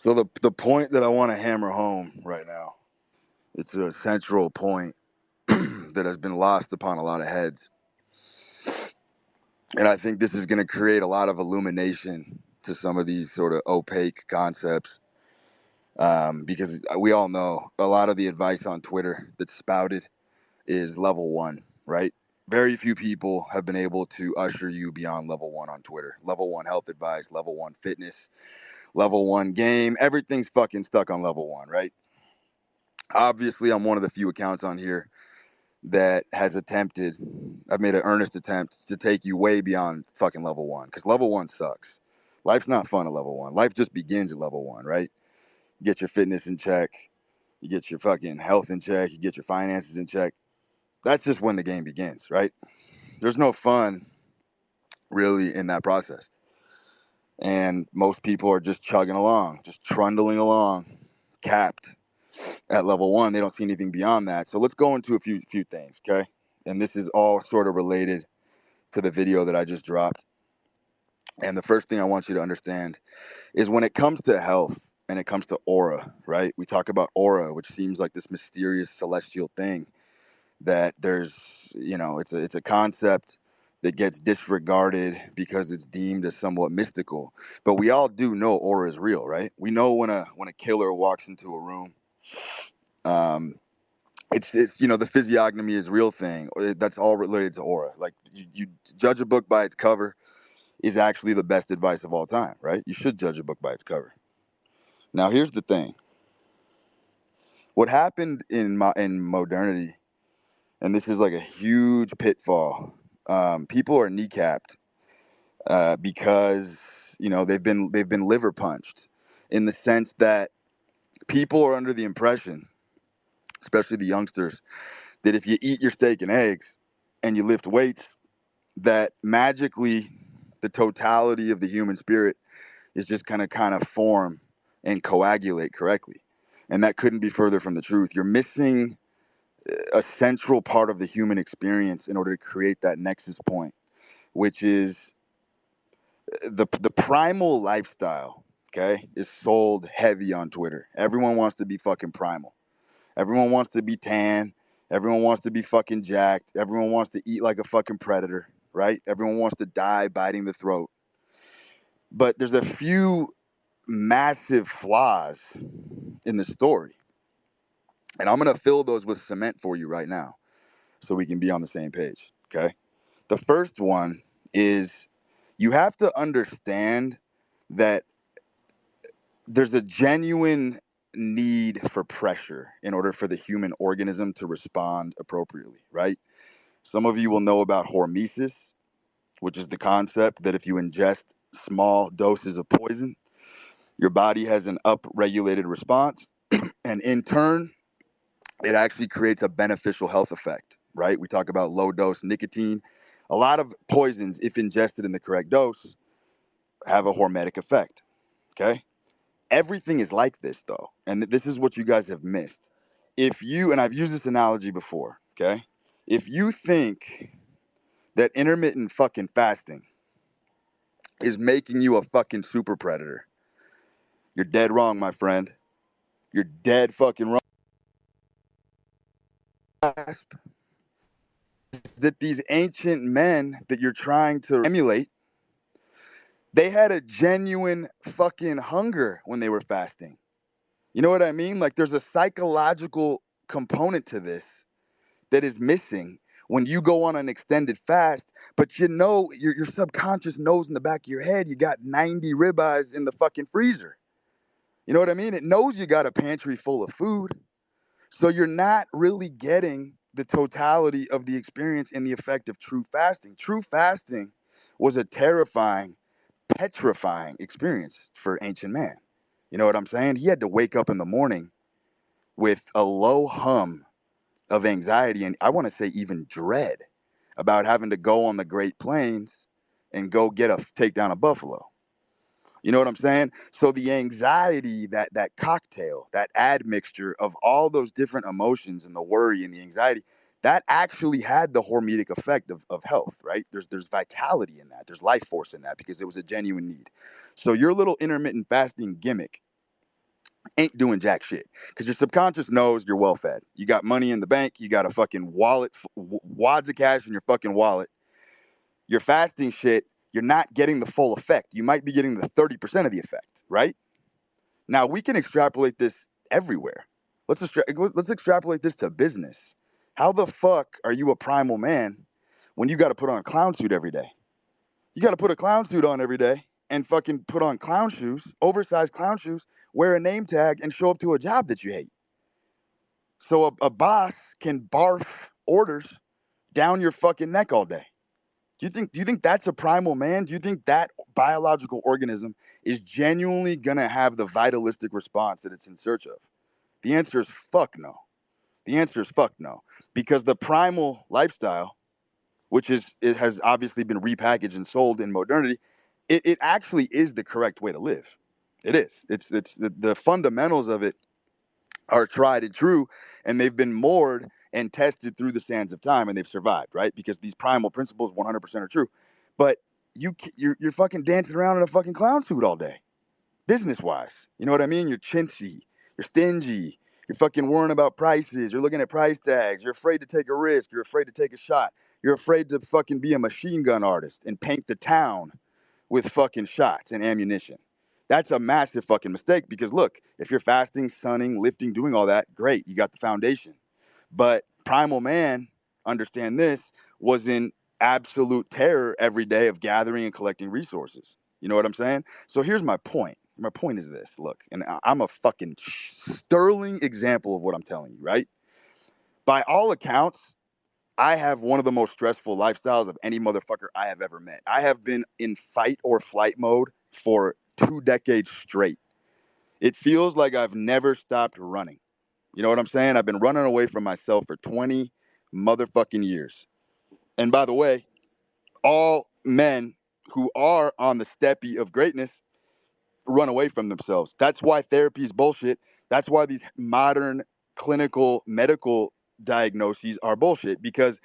So the point that I want to hammer home right now, it's a central point that has been lost upon a lot of heads. And I think this is going to create a lot of illumination to some of these sort of opaque concepts. Because we all know a lot of the advice on Twitter that's spouted is level one, right? Very few people have been able to usher you beyond level one on Twitter. Level one health advice, level one fitness, level one game. Everything's fucking stuck on level one, right? Obviously, I'm one of the few accounts on here that has attempted, I've made an earnest attempt to take you way beyond fucking level one, because level one sucks. Life's not fun at level one. Life just begins at level one, right? You get your fitness in check, you get your fucking health in check, you get your finances in check. That's just when the game begins, right? There's no fun really in that process. And most people are just chugging along, just trundling along, capped at level one. They don't see anything beyond that. So let's go into a few things, okay? And this is all sort of related to the video that I just dropped. And the first thing I want you to understand is when it comes to health and it comes to aura, right? We talk about aura, which seems like this mysterious celestial thing that there's, it's a concept that gets disregarded because it's deemed as somewhat mystical. But we all do know aura is real, right? We know when a killer walks into a room, um, it's the physiognomy is a real thing. That's all related to aura. Like you judge a book by its cover is actually the best advice of all time, right? You should judge a book by its cover. Now, here's the thing. What happened in modernity, and this is like a huge pitfall. People are kneecapped because they've been liver punched, in the sense that people are under the impression, especially the youngsters, that if you eat your steak and eggs and you lift weights, that magically the totality of the human spirit is just going to kind of form and coagulate correctly. And that couldn't be further from the truth. You're missing a central part of the human experience in order to create that nexus point, which is the primal lifestyle, okay, is sold heavy on Twitter. Everyone wants to be fucking primal. Everyone wants to be tan. Everyone wants to be fucking jacked. Everyone wants to eat like a fucking predator, right? Everyone wants to die biting the throat. But there's a few massive flaws in the story. And I'm going to fill those with cement for you right now so we can be on the same page, okay? The first one is you have to understand that there's a genuine need for pressure in order for the human organism to respond appropriately, right? Some of you will know about hormesis, which is the concept that if you ingest small doses of poison, your body has an upregulated response, and in turn, it actually creates a beneficial health effect, right? We talk about low dose nicotine. A lot of poisons, if ingested in the correct dose, have a hormetic effect, okay? Everything is like this, though, and this is what you guys have missed. If you, and I've used this analogy before, okay? If you think that intermittent fucking fasting is making you a fucking super predator, you're dead wrong, my friend. You're dead fucking wrong. That these ancient men that you're trying to emulate, they had a genuine fucking hunger when they were fasting. You know what I mean? Like there's a psychological component to this that is missing when you go on an extended fast, but your subconscious knows in the back of your head you got 90 ribeyes in the fucking freezer. You know what I mean? It knows you got a pantry full of food. So you're not really getting the totality of the experience and the effect of true fasting. True fasting was a terrifying, petrifying experience for ancient man. You know what I'm saying? He had to wake up in the morning with a low hum of anxiety and I want to say even dread about having to go on the Great Plains and go take down a buffalo. You know what I'm saying? So the anxiety, that cocktail, that admixture of all those different emotions and the worry and the anxiety, that actually had the hormetic effect of health, right? There's vitality in that. There's life force in that because it was a genuine need. So your little intermittent fasting gimmick ain't doing jack shit because your subconscious knows you're well fed. You got money in the bank. You got a fucking wallet, wads of cash in your fucking wallet. Your fasting shit, you're not getting the full effect. You might be getting the 30% of the effect, right? Now we can extrapolate this everywhere. Let's extrapolate this to business. How the fuck are you a primal man when you got to put on a clown suit every day? You got to put a clown suit on every day and fucking put on clown shoes, oversized clown shoes, wear a name tag, and show up to a job that you hate. So a boss can barf orders down your fucking neck all day. Do you think that's a primal man? Do you think that biological organism is genuinely gonna have the vitalistic response that it's in search of? The answer is fuck no. The answer is fuck no. Because the primal lifestyle, which it has obviously been repackaged and sold in modernity, it actually is the correct way to live. It is. It's the fundamentals of it are tried and true, and they've been moored and tested through the sands of time, and they've survived, right? Because these primal principles 100% are true. But you're fucking dancing around in a fucking clown suit all day, business wise. You know what I mean? You're chintzy, you're stingy, you're fucking worrying about prices, you're looking at price tags, you're afraid to take a risk, you're afraid to take a shot, you're afraid to fucking be a machine gun artist and paint the town with fucking shots and ammunition. That's a massive fucking mistake because look, if you're fasting, sunning, lifting, doing all that, great, you got the foundation. But primal man, understand this, was in absolute terror every day of gathering and collecting resources. You know what I'm saying? So here's my point. My point is this, look, and I'm a fucking sterling example of what I'm telling you, right? By all accounts, I have one of the most stressful lifestyles of any motherfucker I have ever met. I have been in fight or flight mode for 2 decades straight. It feels like I've never stopped running. You know what I'm saying? I've been running away from myself for 20 motherfucking years. And by the way, all men who are on the steppe of greatness run away from themselves. That's why therapy is bullshit. That's why these modern clinical medical diagnoses are bullshit because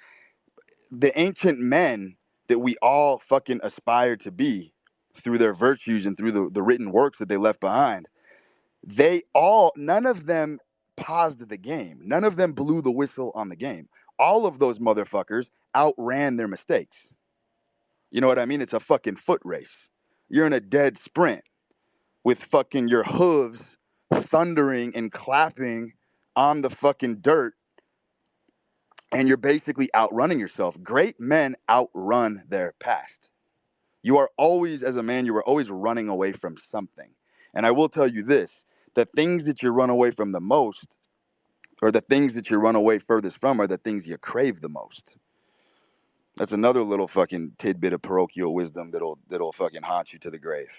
the ancient men that we all fucking aspire to be through their virtues and through the written works that they left behind, none of them paused the game. None of them blew the whistle on the game. All of those motherfuckers outran their mistakes. You know what I mean? It's a fucking foot race. You're in a dead sprint with fucking your hooves thundering and clapping on the fucking dirt, and you're basically outrunning yourself. Great men outrun their past. You are always, as a man, you are always running away from something. And I will tell you this, the things that you run away from the most, or the things that you run away furthest from, are the things you crave the most. That's another little fucking tidbit of parochial wisdom that'll fucking haunt you to the grave.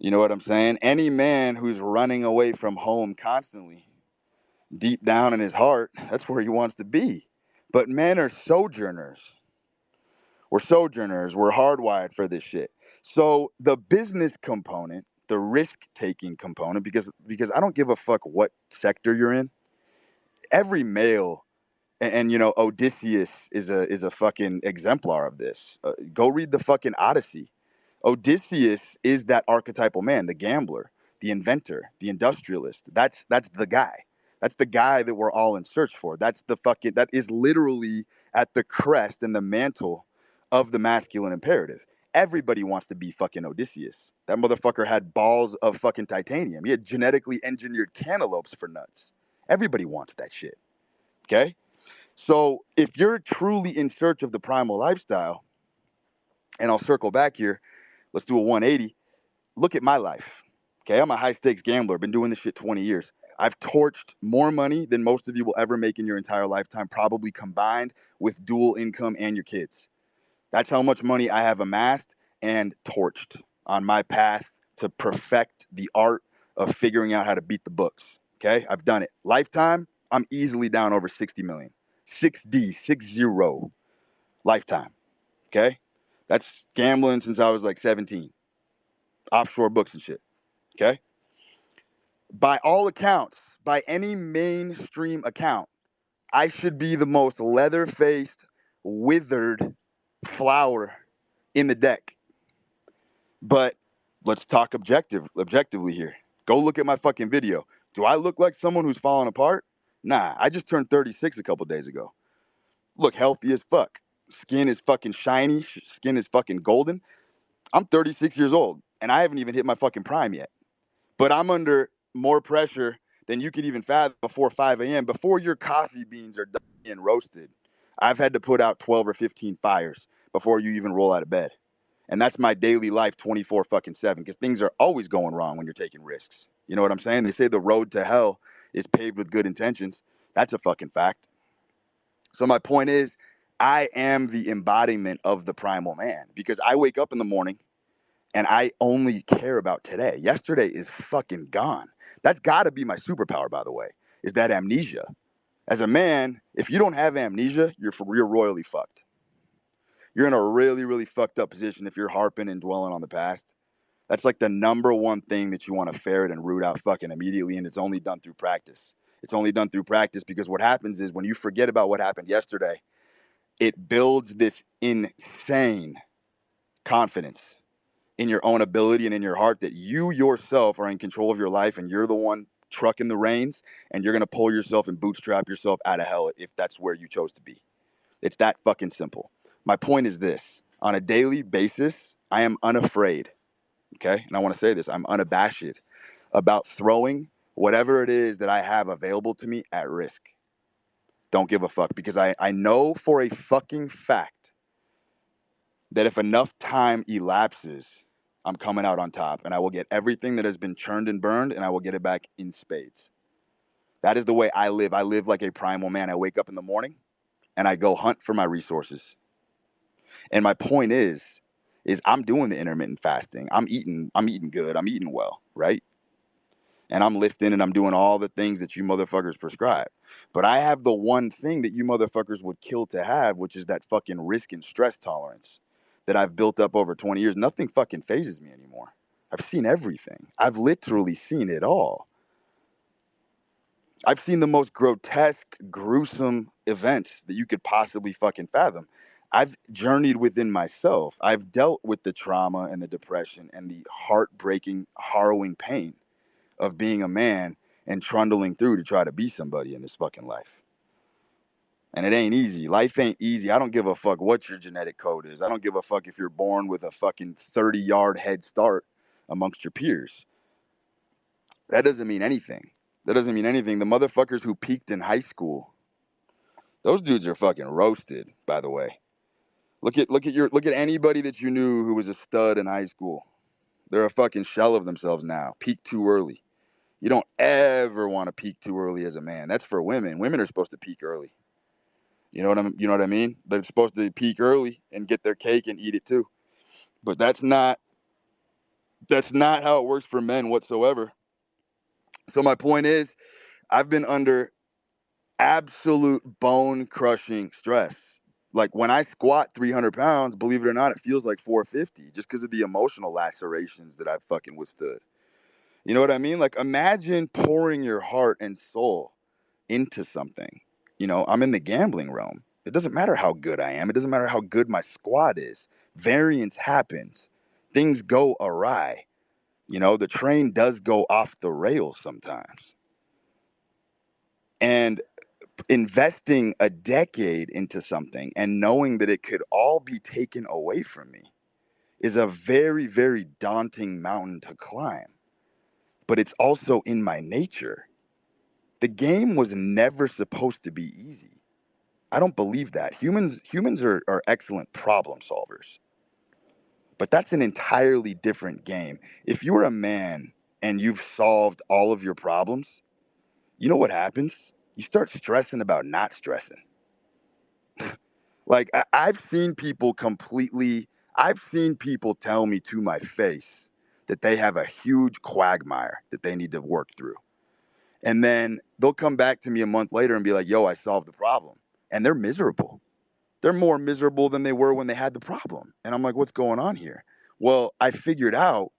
You know what I'm saying? Any man who's running away from home constantly, deep down in his heart, that's where he wants to be. But men are sojourners. We're sojourners. We're hardwired for this shit. So the business component, the risk-taking component, because I don't give a fuck what sector you're in. Every male, and you know, Odysseus is a fucking exemplar of this. Go read the fucking Odyssey. Odysseus is that archetypal man, the gambler, the inventor, the industrialist. That's the guy. That's the guy that we're all in search for. That is literally at the crest and the mantle of the masculine imperative. Everybody wants to be fucking Odysseus. That motherfucker had balls of fucking titanium. He had genetically engineered cantaloupes for nuts. Everybody wants that shit. Okay? So if you're truly in search of the primal lifestyle, and I'll circle back here, let's do a 180. Look at my life. Okay, I'm a high stakes gambler. Been doing this shit 20 years. I've torched more money than most of you will ever make in your entire lifetime, probably combined with dual income and your kids. That's how much money I have amassed and torched on my path to perfect the art of figuring out how to beat the books. Okay, I've done it. Lifetime, I'm easily down over 60 million. 6D, 60 lifetime. Okay, that's gambling since I was like 17. Offshore books and shit. Okay. By all accounts, by any mainstream account, I should be the most leather faced, withered flower in the deck. But let's talk objectively here. Go look at my fucking video. Do I look like someone who's falling apart? Nah, I just turned 36 a couple days ago. Look healthy as fuck. Skin is fucking shiny. Skin is fucking golden. I'm 36 years old, and I haven't even hit my fucking prime yet. But I'm under more pressure than you could even fathom before 5 a.m. Before your coffee beans are done and roasted, I've had to put out 12 or 15 fires before you even roll out of bed. And that's my daily life 24 fucking 7, because things are always going wrong when you're taking risks. You know what I'm saying? They say the road to hell is paved with good intentions. That's a fucking fact. So my point is, I am the embodiment of the primal man, because I wake up in the morning and I only care about today. Yesterday is fucking gone. That's got to be my superpower, by the way, is that amnesia. As a man, if you don't have amnesia, you're royally fucked. You're in a really, really fucked up position if you're harping and dwelling on the past. That's like the number one thing that you want to ferret and root out fucking immediately, and it's only done through practice. It's only done through practice, because what happens is when you forget about what happened yesterday, it builds this insane confidence in your own ability and in your heart that you yourself are in control of your life, and you're the one trucking the reins, and you're going to pull yourself and bootstrap yourself out of hell if that's where you chose to be. It's that fucking simple. My point is this: on a daily basis, I am unafraid. Okay. And I want to say this: I'm unabashed about throwing whatever it is that I have available to me at risk. Don't give a fuck, because I know for a fucking fact that if enough time elapses, I'm coming out on top, and I will get everything that has been churned and burned, and I will get it back in spades. That is the way I live. I live like a primal man. I wake up in the morning and I go hunt for my resources. And my point is I'm doing the intermittent fasting. I'm eating good. I'm eating well, right? And I'm lifting and I'm doing all the things that you motherfuckers prescribe. But I have the one thing that you motherfuckers would kill to have, which is that fucking risk and stress tolerance that I've built up over 20 years. Nothing fucking phases me anymore. I've seen everything. I've literally seen it all. I've seen the most grotesque, gruesome events that you could possibly fucking fathom. I've journeyed within myself. I've dealt with the trauma and the depression and the heartbreaking, harrowing pain of being a man and trundling through to try to be somebody in this fucking life. And it ain't easy. Life ain't easy. I don't give a fuck what your genetic code is. I don't give a fuck if you're born with a fucking 30-yard head start amongst your peers. That doesn't mean anything. That doesn't mean anything. The motherfuckers who peaked in high school, those dudes are fucking roasted, by the way. Look at anybody that you knew who was a stud in high school. They're a fucking shell of themselves now. Peak too early. You don't ever want to peak too early as a man. That's for women. Women are supposed to peak early. You know what I mean? They're supposed to peak early and get their cake and eat it too. But that's not how it works for men whatsoever. So my point is, I've been under absolute bone crushing stress. Like when I squat 300 pounds, believe it or not, it feels like 450 just because of the emotional lacerations that I've fucking withstood. You know what I mean? Like imagine pouring your heart and soul into something. You know, I'm in the gambling realm. It doesn't matter how good I am. It doesn't matter how good my squad is. Variance happens. Things go awry. You know, the train does go off the rails sometimes. And investing a decade into something and knowing that it could all be taken away from me is a very, very daunting mountain to climb. But it's also in my nature. The game was never supposed to be easy. I don't believe that. Humans are excellent problem solvers. But that's an entirely different game. If you're a man and you've solved all of your problems, you know what happens? You start stressing about not stressing. Like I've seen people tell me to my face that they have a huge quagmire that they need to work through. And then they'll come back to me a month later and be like, yo, I solved the problem. And they're miserable. They're more miserable than they were when they had the problem. And I'm like, what's going on here? Well, I figured out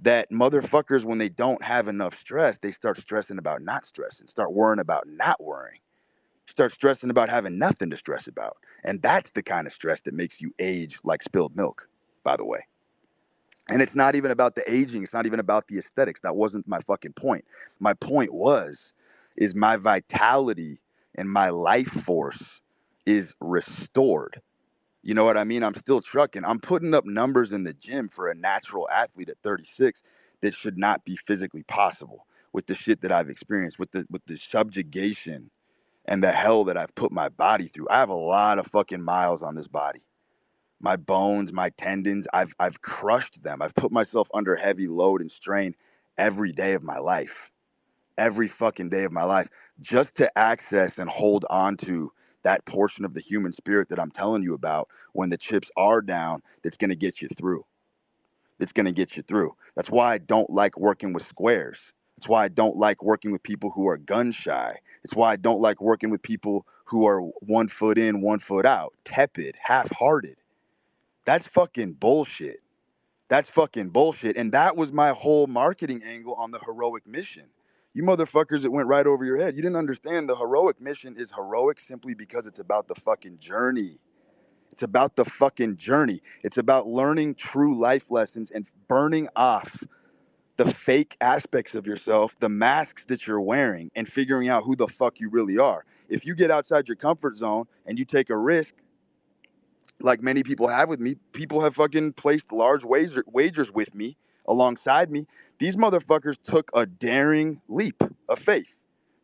that motherfuckers, when they don't have enough stress, they start stressing about not stressing, start worrying about not worrying, start stressing about having nothing to stress about. And that's the kind of stress that makes you age like spilled milk, by the way. And it's not even about the aging. It's not even about the aesthetics. That wasn't my fucking point. My point is my vitality and my life force is restored. You know what I mean? I'm still trucking. I'm putting up numbers in the gym for a natural athlete at 36 that should not be physically possible with the shit that I've experienced, with the subjugation and the hell that I've put my body through. I have a lot of fucking miles on this body. My bones, my tendons, I've crushed them. I've put myself under heavy load and strain every day of my life. Every fucking day of my life, just to access and hold on to that portion of the human spirit that I'm telling you about when the chips are down, that's going to get you through. That's going to get you through. That's why I don't like working with squares. That's why I don't like working with people who are gun shy. It's why I don't like working with people who are 1 foot in, 1 foot out, tepid, half-hearted. That's fucking bullshit. That's fucking bullshit. And that was my whole marketing angle on the heroic mission. You motherfuckers, it went right over your head. You didn't understand the heroic mission is heroic simply because it's about the fucking journey. It's about the fucking journey. It's about learning true life lessons and burning off the fake aspects of yourself, the masks that you're wearing, and figuring out who the fuck you really are. If you get outside your comfort zone and you take a risk, like many people have with me, people have fucking placed large wagers with me, alongside me. These motherfuckers took a daring leap of faith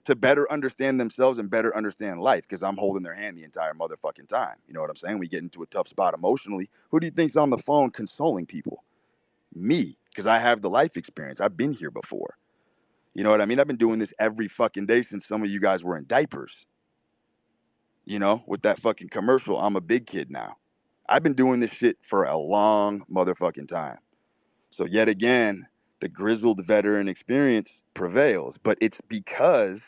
to better understand themselves and better understand life, because I'm holding their hand the entire motherfucking time. You know what I'm saying? We get into a tough spot emotionally. Who do you think's on the phone consoling people? Me, because I have the life experience. I've been here before. You know what I mean? I've been doing this every fucking day since some of you guys were in diapers. You know, with that fucking commercial, I'm a big kid now. I've been doing this shit for a long motherfucking time. So yet again, the grizzled veteran experience prevails, but it's because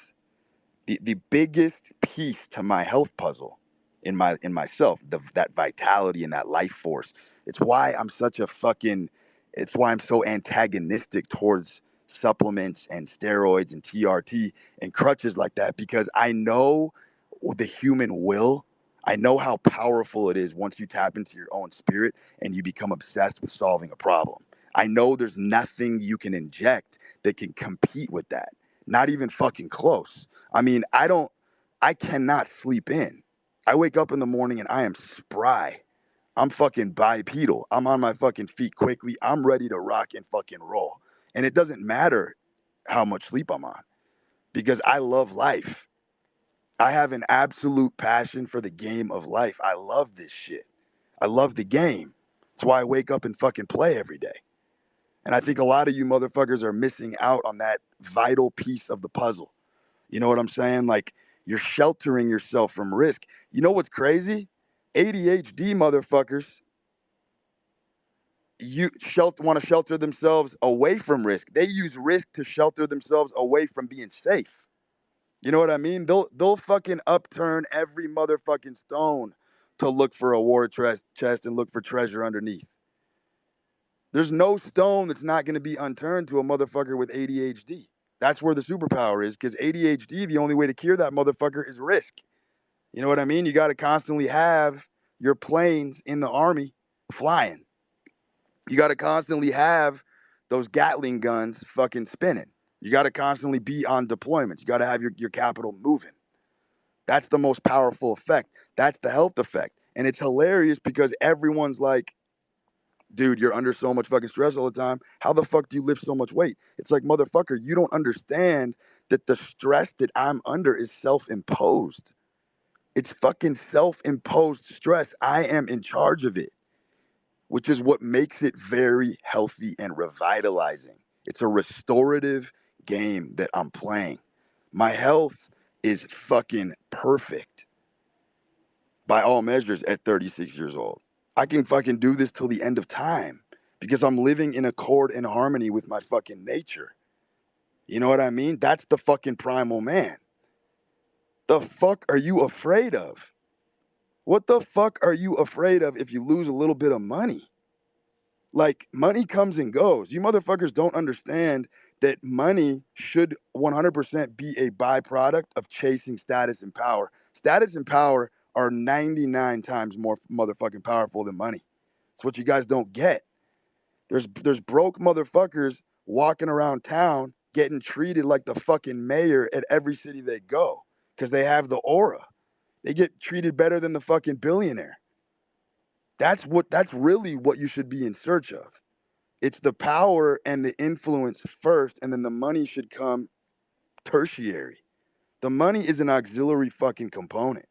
the biggest piece to my health puzzle in myself, that vitality and that life force. It's why I'm such a fucking it's why I'm so antagonistic towards supplements and steroids and TRT and crutches like that, because I know the human will. I know how powerful it is once you tap into your own spirit and you become obsessed with solving a problem. I know there's nothing you can inject that can compete with that. Not even fucking close. I mean, I cannot sleep in. I wake up in the morning and I am spry. I'm fucking bipedal. I'm on my fucking feet quickly. I'm ready to rock and fucking roll. And it doesn't matter how much sleep I'm on, because I love life. I have an absolute passion for the game of life. I love this shit. I love the game. That's why I wake up and fucking play every day. And I think a lot of you motherfuckers are missing out on that vital piece of the puzzle. You know what I'm saying? Like, you're sheltering yourself from risk. You know what's crazy? ADHD motherfuckers, want to shelter themselves away from risk. They use risk to shelter themselves away from being safe. You know what I mean? They'll fucking upturn every motherfucking stone to look for a war chest and look for treasure underneath. There's no stone that's not going to be unturned to a motherfucker with ADHD. That's where the superpower is, because ADHD, the only way to cure that motherfucker is risk. You know what I mean? You got to constantly have your planes in the army flying. You got to constantly have those Gatling guns fucking spinning. You got to constantly be on deployments. You got to have your capital moving. That's the most powerful effect. That's the health effect. And it's hilarious because everyone's like, dude, you're under so much fucking stress all the time. How the fuck do you lift so much weight? It's like, motherfucker, you don't understand that the stress that I'm under is self-imposed. It's fucking self-imposed stress. I am in charge of it, which is what makes it very healthy and revitalizing. It's a restorative game that I'm playing. My health is fucking perfect by all measures at 36 years old. I can fucking do this till the end of time because I'm living in accord and harmony with my fucking nature. You know what I mean? That's the fucking primal man. The fuck are you afraid of? What the fuck are you afraid of if you lose a little bit of money? Like, money comes and goes. You motherfuckers don't understand that money should 100% be a byproduct of chasing status and power. Status and power are 99 times more motherfucking powerful than money. It's what you guys don't get. There's broke motherfuckers walking around town getting treated like the fucking mayor at every city they go because they have the aura. They get treated better than the fucking billionaire. That's really what you should be in search of. It's the power and the influence first, and then the money should come tertiary. The money is an auxiliary fucking component.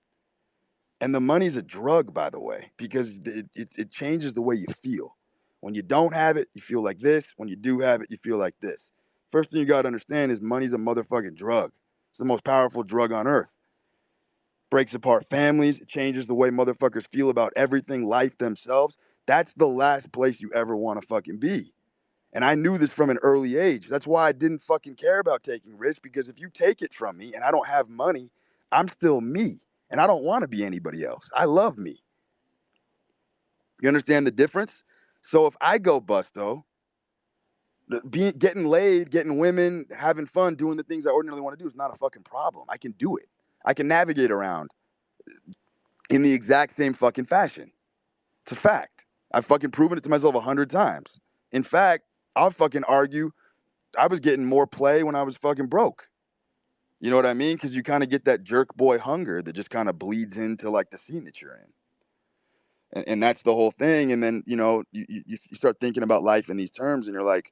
And the money's a drug, by the way, because it changes the way you feel. When you don't have it, you feel like this. When you do have it, you feel like this. First thing you got to understand is money's a motherfucking drug. It's the most powerful drug on earth. Breaks apart families. It changes the way motherfuckers feel about everything, life, themselves. That's the last place you ever want to fucking be. And I knew this from an early age. That's why I didn't fucking care about taking risks, because if you take it from me and I don't have money, I'm still me. And I don't want to be anybody else. I love me. You understand the difference? So if I go bust, though, getting laid, getting women, having fun, doing the things I ordinarily want to do is not a fucking problem. I can do it. I can navigate around in the exact same fucking fashion. It's a fact. I've fucking proven it to myself 100 times. In fact, I'll fucking argue I was getting more play when I was fucking broke. You know what I mean? Because you kind of get that jerk boy hunger that just kind of bleeds into like the scene that you're in. And that's the whole thing. And then, you start thinking about life in these terms, and you're like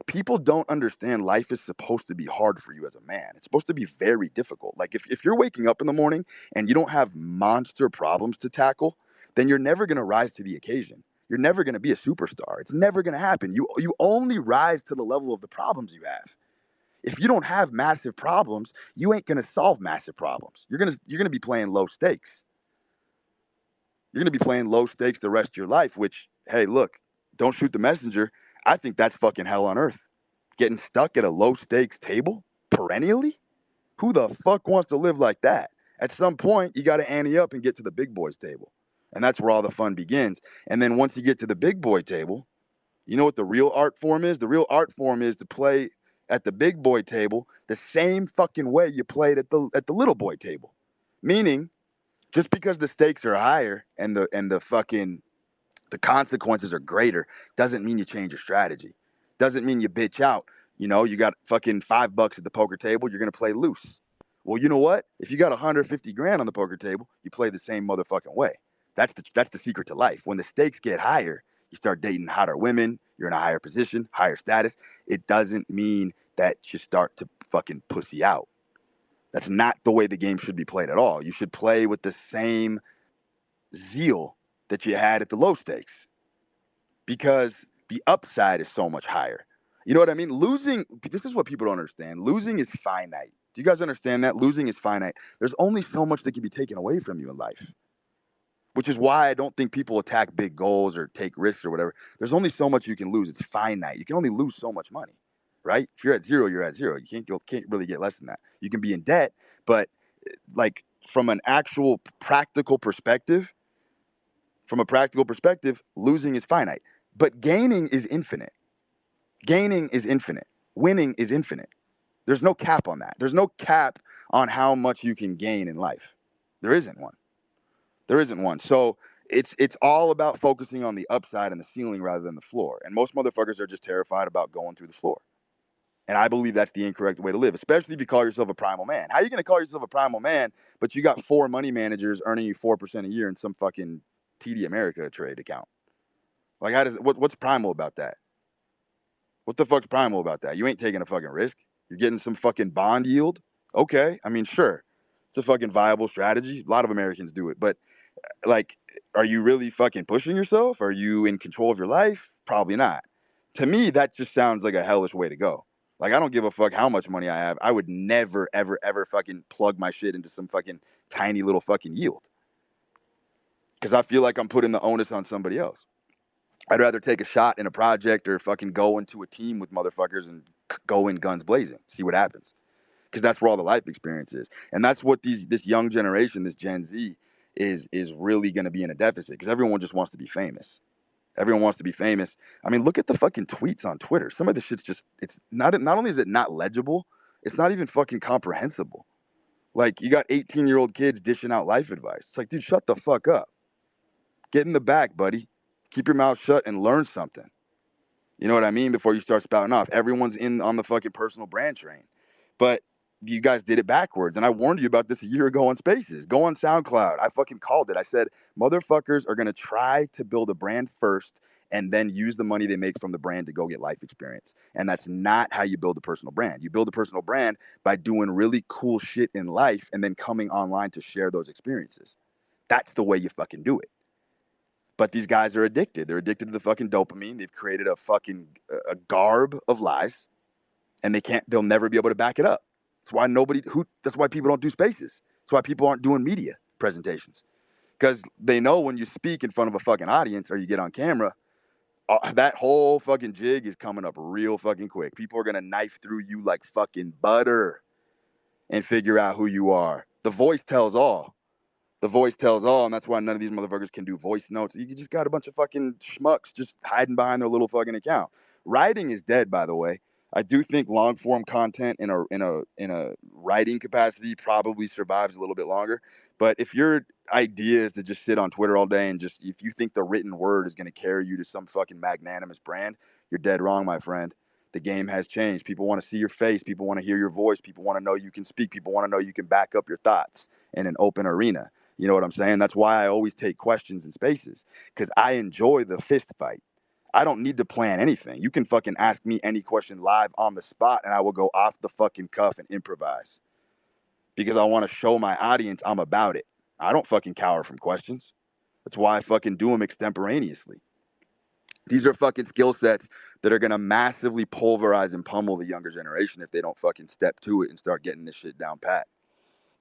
people don't understand life is supposed to be hard for you as a man. It's supposed to be very difficult. Like if you're waking up in the morning and you don't have monster problems to tackle, then you're never going to rise to the occasion. You're never going to be a superstar. It's never going to happen. You only rise to the level of the problems you have. If you don't have massive problems, you ain't going to solve massive problems. You're going to be playing low stakes. You're going to be playing low stakes the rest of your life, which, hey, look, don't shoot the messenger. I think that's fucking hell on earth. Getting stuck at a low stakes table perennially? Who the fuck wants to live like that? At some point, you got to ante up and get to the big boys table. And that's where all the fun begins. And then once you get to the big boy table, you know what the real art form is? The real art form is to play at the big boy table the same fucking way you played at the little boy table. Meaning, just because the stakes are higher and the consequences are greater doesn't mean you change your strategy. Doesn't mean you bitch out. You got fucking $5 at the poker table, you're gonna play loose. Well, you know what? If you got 150 grand on the poker table, you play the same motherfucking way. That's the secret to life. When the stakes get higher, you start dating hotter women, you're in a higher position, higher status. It doesn't mean that you start to fucking pussy out. That's not the way the game should be played at all. You should play with the same zeal that you had at the low stakes, because the upside is so much higher. You know what I mean? Losing, this is what people don't understand. Losing is finite. Do you guys understand that? Losing is finite. There's only so much that can be taken away from you in life, which is why I don't think people attack big goals or take risks or whatever. There's only so much you can lose. It's finite. You can only lose so much money, right? If you're at zero, you're at zero. You can't really get less than that. You can be in debt, but like from an actual practical perspective, losing is finite, but gaining is infinite. Gaining is infinite. Winning is infinite. There's no cap on that. There's no cap on how much you can gain in life. There isn't one. There isn't one. So it's all about focusing on the upside and the ceiling rather than the floor. And most motherfuckers are just terrified about going through the floor. And I believe that's the incorrect way to live, especially if you call yourself a primal man. How are you going to call yourself a primal man, but you got 4 money managers earning you 4% a year in some fucking TD America trade account? Like, what's primal about that? What the fuck's primal about that? You ain't taking a fucking risk. You're getting some fucking bond yield. Okay, I mean, sure, it's a fucking viable strategy. A lot of Americans do it, but like, are you really fucking pushing yourself? Are you in control of your life? Probably not. To me, that just sounds like a hellish way to go. Like, I don't give a fuck how much money I have. I would never, ever, ever fucking plug my shit into some fucking tiny little fucking yield, because I feel like I'm putting the onus on somebody else. I'd rather take a shot in a project or fucking go into a team with motherfuckers and go in guns blazing, see what happens. Because that's where all the life experience is. And that's what this young generation, this Gen Z, is really going to be in a deficit, because everyone just wants to be famous. Everyone wants to be famous. I mean, look at the fucking tweets on Twitter. Some of the shit's just, it's not only is it not legible, it's not even fucking comprehensible. Like, you got 18-year-old kids dishing out life advice. It's like, dude, shut the fuck up. Get in the back, buddy. Keep your mouth shut and learn something. You know what I mean? Before you start spouting off, everyone's in on the fucking personal brand train. But you guys did it backwards. And I warned you about this a year ago on Spaces. Go on SoundCloud. I fucking called it. I said, motherfuckers are going to try to build a brand first and then use the money they make from the brand to go get life experience. And that's not how you build a personal brand. You build a personal brand by doing really cool shit in life and then coming online to share those experiences. That's the way you fucking do it. But these guys are addicted. They're addicted to the fucking dopamine. They've created a fucking a garb of lies, and they'll never be able to back it up. That's why people don't do Spaces. That's why people aren't doing media presentations. Because they know when you speak in front of a fucking audience or you get on camera, that whole fucking jig is coming up real fucking quick. People are going to knife through you like fucking butter and figure out who you are. The voice tells all. The voice tells all, and that's why none of these motherfuckers can do voice notes. You just got a bunch of fucking schmucks just hiding behind their little fucking account. Writing is dead, by the way. I do think long form content in a writing capacity probably survives a little bit longer. But if your idea is to just sit on Twitter all day and just if you think the written word is going to carry you to some fucking magnanimous brand, you're dead wrong, my friend. The game has changed. People want to see your face. People want to hear your voice. People want to know you can speak. People want to know you can back up your thoughts in an open arena. You know what I'm saying? That's why I always take questions in Spaces, because I enjoy the fist fight. I don't need to plan anything. You can fucking ask me any question live on the spot and I will go off the fucking cuff and improvise because I want to show my audience I'm about it. I don't fucking cower from questions. That's why I fucking do them extemporaneously. These are fucking skill sets that are going to massively pulverize and pummel the younger generation if they don't fucking step to it and start getting this shit down pat.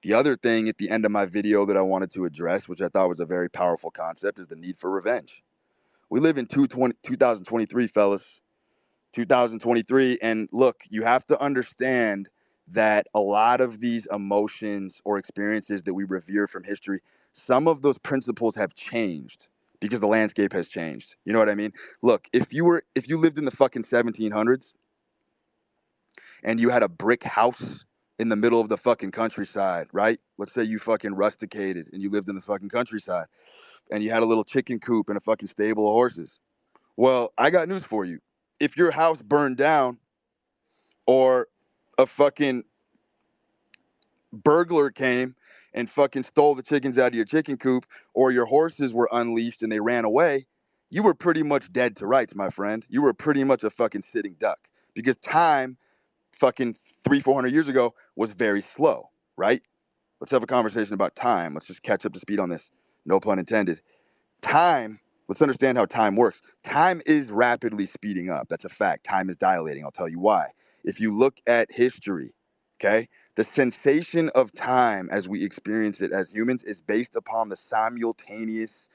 The other thing at the end of my video that I wanted to address, which I thought was a very powerful concept, is the need for revenge. We live in 2023, fellas. 2023. And look, you have to understand that a lot of these emotions or experiences that we revere from history, some of those principles have changed because the landscape has changed. You know what I mean? Look, if you lived in the fucking 1700s and you had a brick house in the middle of the fucking countryside, right? Let's say you fucking rusticated and you lived in the fucking countryside and you had a little chicken coop and a fucking stable of horses. Well, I got news for you. If your house burned down or a fucking burglar came and fucking stole the chickens out of your chicken coop or your horses were unleashed and they ran away, you were pretty much dead to rights, my friend. You were pretty much a fucking sitting duck because time fucking 300-400 years ago was very slow, right? Let's have a conversation about time. Let's just catch up to speed on this. No pun intended. Time, let's understand how time works. Time is rapidly speeding up. That's a fact. Time is dilating. I'll tell you why. If you look at history, okay, the sensation of time as we experience it as humans is based upon the simultaneous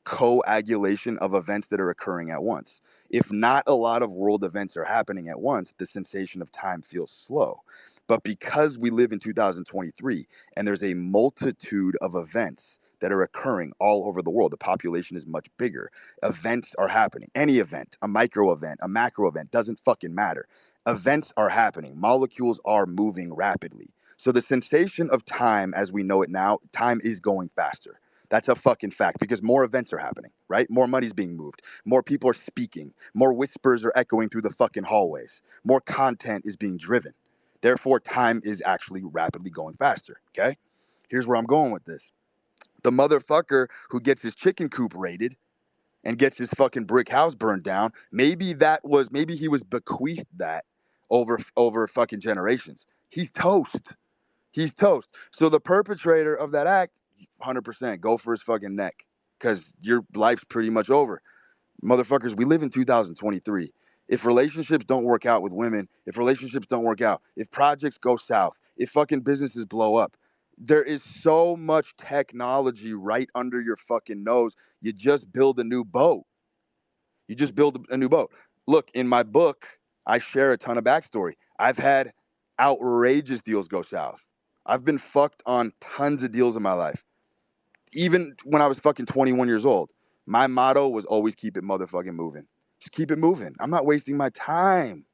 coagulation of events that are occurring at once. If not a lot of world events are happening at once, the sensation of time feels slow. But because we live in 2023 and there's a multitude of events that are occurring all over the world, the population is much bigger. Events are happening. Any event, a micro event, a macro event, doesn't fucking matter. Events are happening. Molecules are moving rapidly. So the sensation of time as we know it now, time is going faster. That's a fucking fact because more events are happening, right? More money's being moved. More people are speaking. More whispers are echoing through the fucking hallways. More content is being driven. Therefore, time is actually rapidly going faster, okay? Here's where I'm going with this. The motherfucker who gets his chicken coop raided and gets his fucking brick house burned down, maybe he was bequeathed that over fucking generations. He's toast. He's toast. So the perpetrator of that act, 100%, go for his fucking neck because your life's pretty much over. Motherfuckers, we live in 2023. If relationships don't work out with women, if relationships don't work out, if projects go south, if fucking businesses blow up, there is so much technology right under your fucking nose. You just build a new boat. You just build a new boat. Look, in my book, I share a ton of backstory. I've had outrageous deals go south. I've been fucked on tons of deals in my life. Even when I was fucking 21 years old, my motto was always keep it motherfucking moving. Just keep it moving. I'm not wasting my time.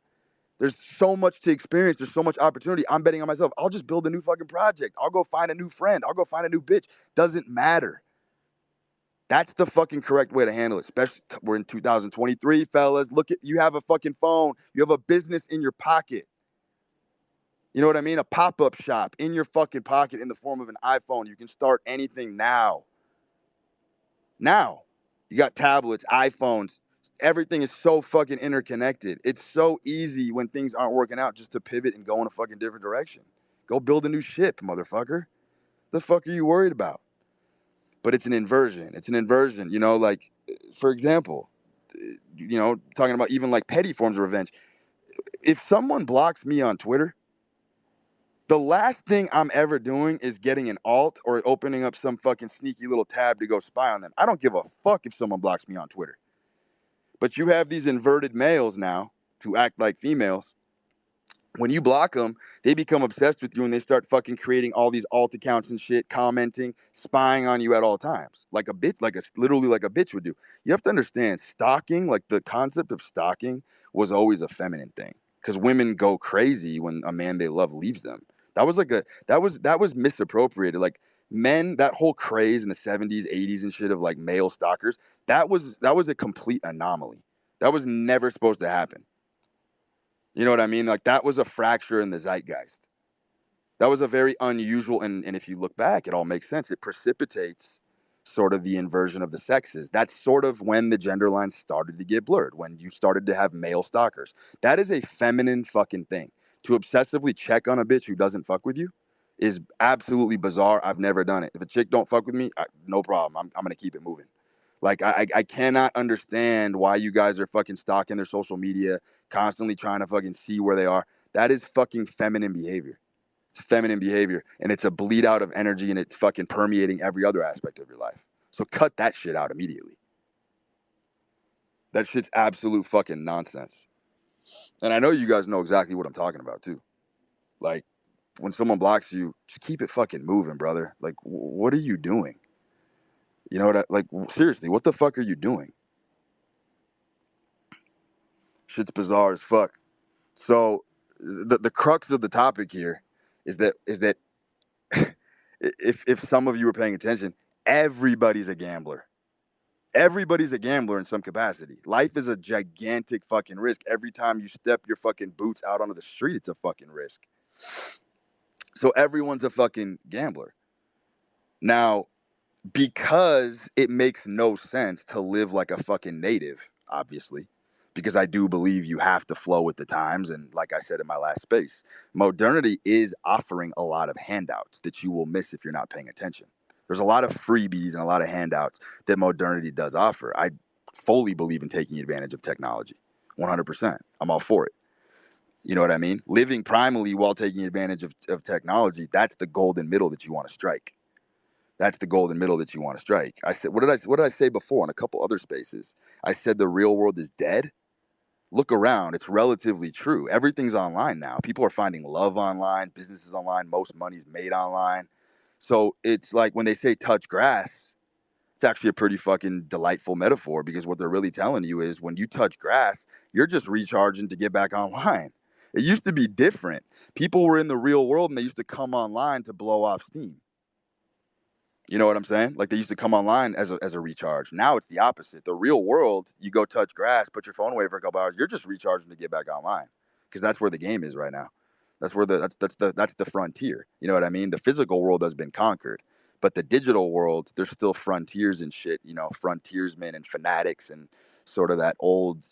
There's so much to experience. There's so much opportunity. I'm betting on myself. I'll just build a new fucking project. I'll go find a new friend. I'll go find a new bitch. Doesn't matter. That's the fucking correct way to handle it. Especially we're in 2023, fellas. Look at you have a fucking phone. You have a business in your pocket. You know what I mean? A pop-up shop in your fucking pocket in the form of an iPhone. You can start anything now. Now. You got tablets, iPhones. Everything is so fucking interconnected. It's so easy when things aren't working out just to pivot and go in a fucking different direction. Go build a new ship, motherfucker. The fuck are you worried about? But it's an inversion. It's an inversion. You know, like, for example, you know, talking about even like petty forms of revenge. If someone blocks me on Twitter, the last thing I'm ever doing is getting an alt or opening up some fucking sneaky little tab to go spy on them. I don't give a fuck if someone blocks me on Twitter. But you have these inverted males now who act like females. When you block them, they become obsessed with you and they start fucking creating all these alt accounts and shit, commenting, spying on you at all times. Like a bitch, literally like a bitch would do. You have to understand, stalking, like the concept of stalking was always a feminine thing. Because women go crazy when a man they love leaves them. That was misappropriated. Like men, that whole craze in the 70s, 80s and shit of like male stalkers, that was a complete anomaly. That was never supposed to happen. You know what I mean? Like that was a fracture in the zeitgeist. That was a very unusual, and if you look back, it all makes sense. It precipitates sort of the inversion of the sexes. That's sort of when the gender lines started to get blurred, when you started to have male stalkers. That is a feminine fucking thing. To obsessively check on a bitch who doesn't fuck with you is absolutely bizarre. I've never done it. If a chick don't fuck with me, no problem. I'm going to keep it moving. Like, I cannot understand why you guys are fucking stalking their social media, constantly trying to fucking see where they are. That is fucking feminine behavior. It's feminine behavior, and it's a bleed out of energy, and it's fucking permeating every other aspect of your life. So cut that shit out immediately. That shit's absolute fucking nonsense. And I know you guys know exactly what I'm talking about, too. Like, when someone blocks you, just keep it fucking moving, brother. Like, what are you doing? You know what? Like, seriously, what the fuck are you doing? Shit's bizarre as fuck. So the crux of the topic here is that if some of you were paying attention, everybody's a gambler. Everybody's a gambler in some capacity. Life is a gigantic fucking risk. Every time you step your fucking boots out onto the street, it's a fucking risk. So everyone's a fucking gambler. Now, because it makes no sense to live like a fucking native, obviously, because I do believe you have to flow with the times. And like I said in my last space, modernity is offering a lot of handouts that you will miss if you're not paying attention. There's a lot of freebies and a lot of handouts that modernity does offer. I fully believe in taking advantage of technology. 100%. I'm all for it. You know what I mean? Living primally while taking advantage of technology, that's the golden middle that you want to strike. That's the golden middle that you want to strike. I said, what did I say before in a couple other spaces? I said the real world is dead. Look around; it's relatively true. Everything's online now. People are finding love online, businesses online, most money's made online. So it's like when they say touch grass, it's actually a pretty fucking delightful metaphor because what they're really telling you is when you touch grass, you're just recharging to get back online. It used to be different. People were in the real world and they used to come online to blow off steam. You know what I'm saying? Like they used to come online as a recharge. Now it's the opposite. The real world, you go touch grass, put your phone away for a couple hours, you're just recharging to get back online because that's where the game is right now. That's the frontier. You know what I mean? The physical world has been conquered, but the digital world, there's still frontiers and shit. You know, frontiersmen and fanatics and sort of that old,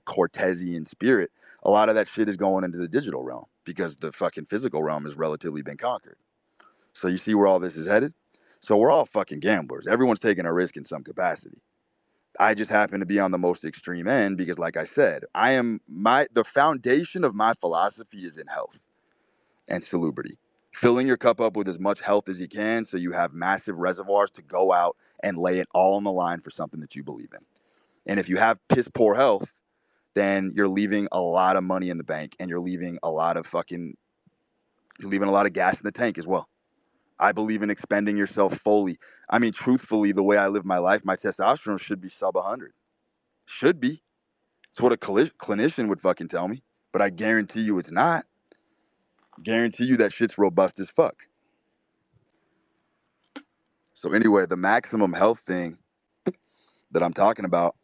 Cortesian spirit. A lot of that shit is going into the digital realm because the fucking physical realm has relatively been conquered. So you see where all this is headed? So we're all fucking gamblers. Everyone's taking a risk in some capacity. I just happen to be on the most extreme end because, like I said, the foundation of my philosophy is in health and salubrity. Filling your cup up with as much health as you can so you have massive reservoirs to go out and lay it all on the line for something that you believe in. And if you have piss poor health, then you're leaving a lot of money in the bank and you're leaving a lot of gas in the tank as well. I believe in expending yourself fully. I mean, truthfully, the way I live my life, my testosterone should be sub 100. Should be. It's what a clinician would fucking tell me. But I guarantee you it's not. Guarantee you that shit's robust as fuck. So anyway, the maximum health thing, that I'm talking about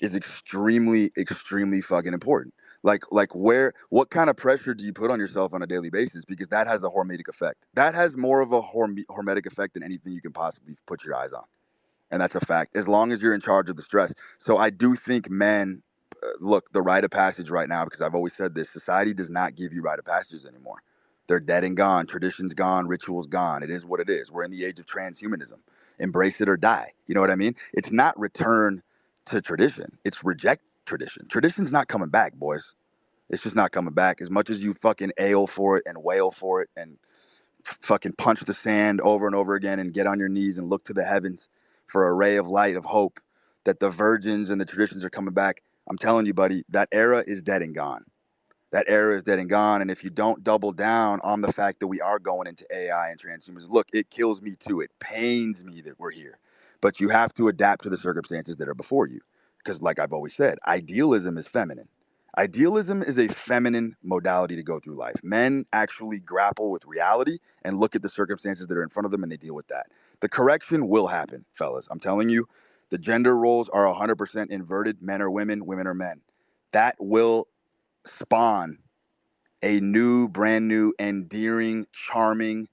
is extremely, extremely fucking important. What kind of pressure do you put on yourself on a daily basis? Because that has a hormetic effect. That has more of a hormetic effect than anything you can possibly put your eyes on. And that's a fact, as long as you're in charge of the stress. So I do think men, look, the rite of passage right now, because I've always said this, society does not give you rite of passages anymore. They're dead and gone. Tradition's gone. Ritual's gone. It is what it is. We're in the age of transhumanism. Embrace it or die. You know what I mean? It's not return to tradition. It's reject tradition. Tradition's not coming back, boys. It's just not coming back. As much as you fucking ail for it and wail for it and fucking punch the sand over and over again and get on your knees and look to the heavens for a ray of light of hope that the virgins and the traditions are coming back. I'm telling you, buddy, that era is dead and gone. That era is dead and gone. And if you don't double down on the fact that we are going into AI and transhumanism, look, it kills me too. It pains me that we're here. But you have to adapt to the circumstances that are before you. Because, like I've always said, idealism is feminine. Idealism is a feminine modality to go through life. Men actually grapple with reality and look at the circumstances that are in front of them and they deal with that. The correction will happen, fellas. I'm telling you, the gender roles are 100% inverted. Men are women, women are men. That will spawn a new, brand new, endearing, charming,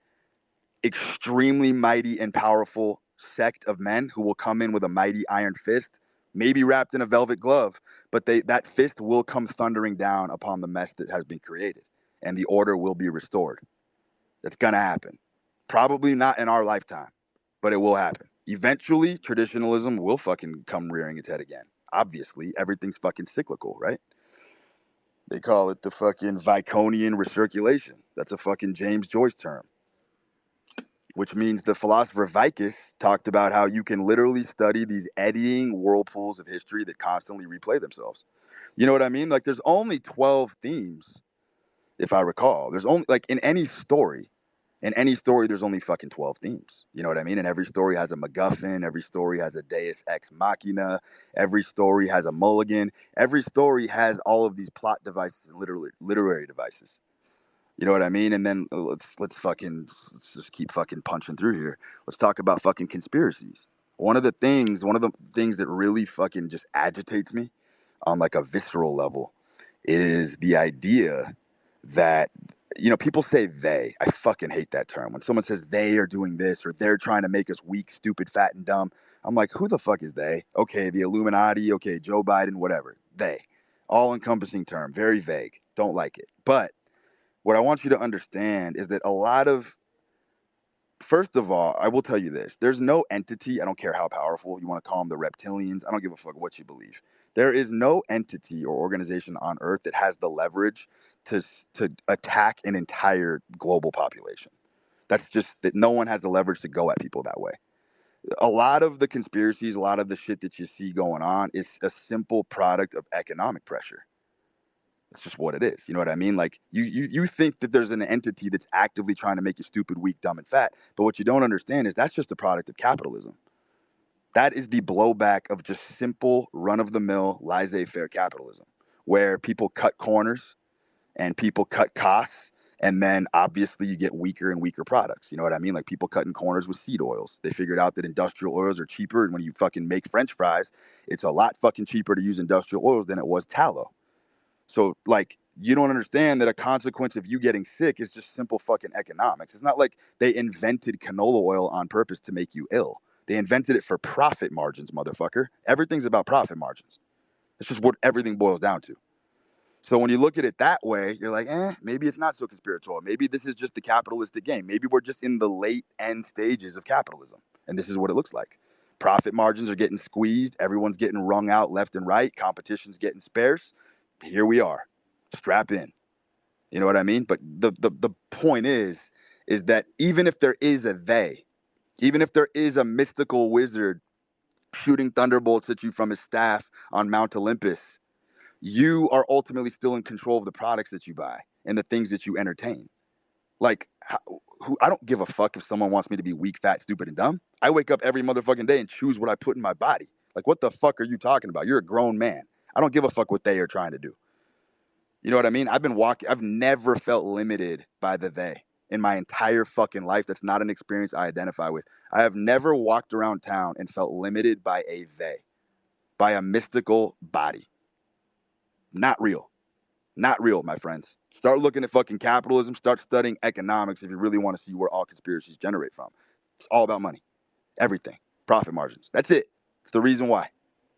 extremely mighty and powerful sect of men who will come in with a mighty iron fist, maybe wrapped in a velvet glove, but that fist will come thundering down upon the mess that has been created, and the order will be restored. That's gonna happen. Probably not in our lifetime, but it will happen. Eventually, traditionalism will fucking come rearing its head again. Obviously, everything's fucking cyclical, right? They call it the fucking Viconian recirculation. That's a fucking James Joyce term, which means the philosopher Vicus talked about how you can literally study these eddying whirlpools of history that constantly replay themselves. You know what I mean? Like, there's only 12 themes, if I recall. There's only, like, in any story, there's only fucking 12 themes. You know what I mean? And every story has a MacGuffin. Every story has a Deus Ex Machina. Every story has a mulligan. Every story has all of these plot devices, literary devices. You know what I mean? And then let's just keep fucking punching through here. Let's talk about fucking conspiracies. One of the things that really fucking just agitates me on like a visceral level is the idea that, people say they. I fucking hate that term. When someone says they are doing this or they're trying to make us weak, stupid, fat, and dumb, I'm like, who the fuck is they? Okay, the Illuminati, okay, Joe Biden, whatever. They. All encompassing term, very vague. Don't like it. But what I want you to understand is that first of all, I will tell you this. There's no entity, I don't care how powerful, you want to call them the reptilians, I don't give a fuck what you believe. There is no entity or organization on Earth that has the leverage to, to attack an entire global population. That's just that no one has the leverage to go at people that way. A lot of the conspiracies, a lot of the shit that you see going on is a simple product of economic pressure. That's just what it is. You know what I mean? Like you think that there's an entity that's actively trying to make you stupid, weak, dumb, and fat. But what you don't understand is that's just a product of capitalism. That is the blowback of just simple, run-of-the-mill, laissez-faire capitalism, where people cut corners and people cut costs, and then obviously you get weaker and weaker products. You know what I mean? Like people cutting corners with seed oils. They figured out that industrial oils are cheaper, and when you fucking make French fries, it's a lot fucking cheaper to use industrial oils than it was tallow. So, like, you don't understand that a consequence of you getting sick is just simple fucking economics. It's not like they invented canola oil on purpose to make you ill. They invented it for profit margins, motherfucker. Everything's about profit margins. It's just what everything boils down to. So when you look at it that way, you're like, maybe it's not so conspiratorial. Maybe this is just the capitalistic game. Maybe we're just in the late end stages of capitalism. And this is what it looks like. Profit margins are getting squeezed. Everyone's getting wrung out left and right. Competition's getting sparse. Here we are. Strap in. You know what I mean? But the point is that even if there is a they, even if there is a mystical wizard shooting thunderbolts at you from his staff on Mount Olympus, you are ultimately still in control of the products that you buy and the things that you entertain. Like, I don't give a fuck if someone wants me to be weak, fat, stupid, and dumb. I wake up every motherfucking day and choose what I put in my body. Like, what the fuck are you talking about? You're a grown man. I don't give a fuck what they are trying to do. You know what I mean? I've never felt limited by the they in my entire fucking life. That's not an experience I identify with. I have never walked around town and felt limited by a they. by a mystical body. Not real. Not real, my friends. Start looking at fucking capitalism. Start studying economics if you really want to see where all conspiracies generate from. It's all about money. Everything. Profit margins. That's it. It's the reason why.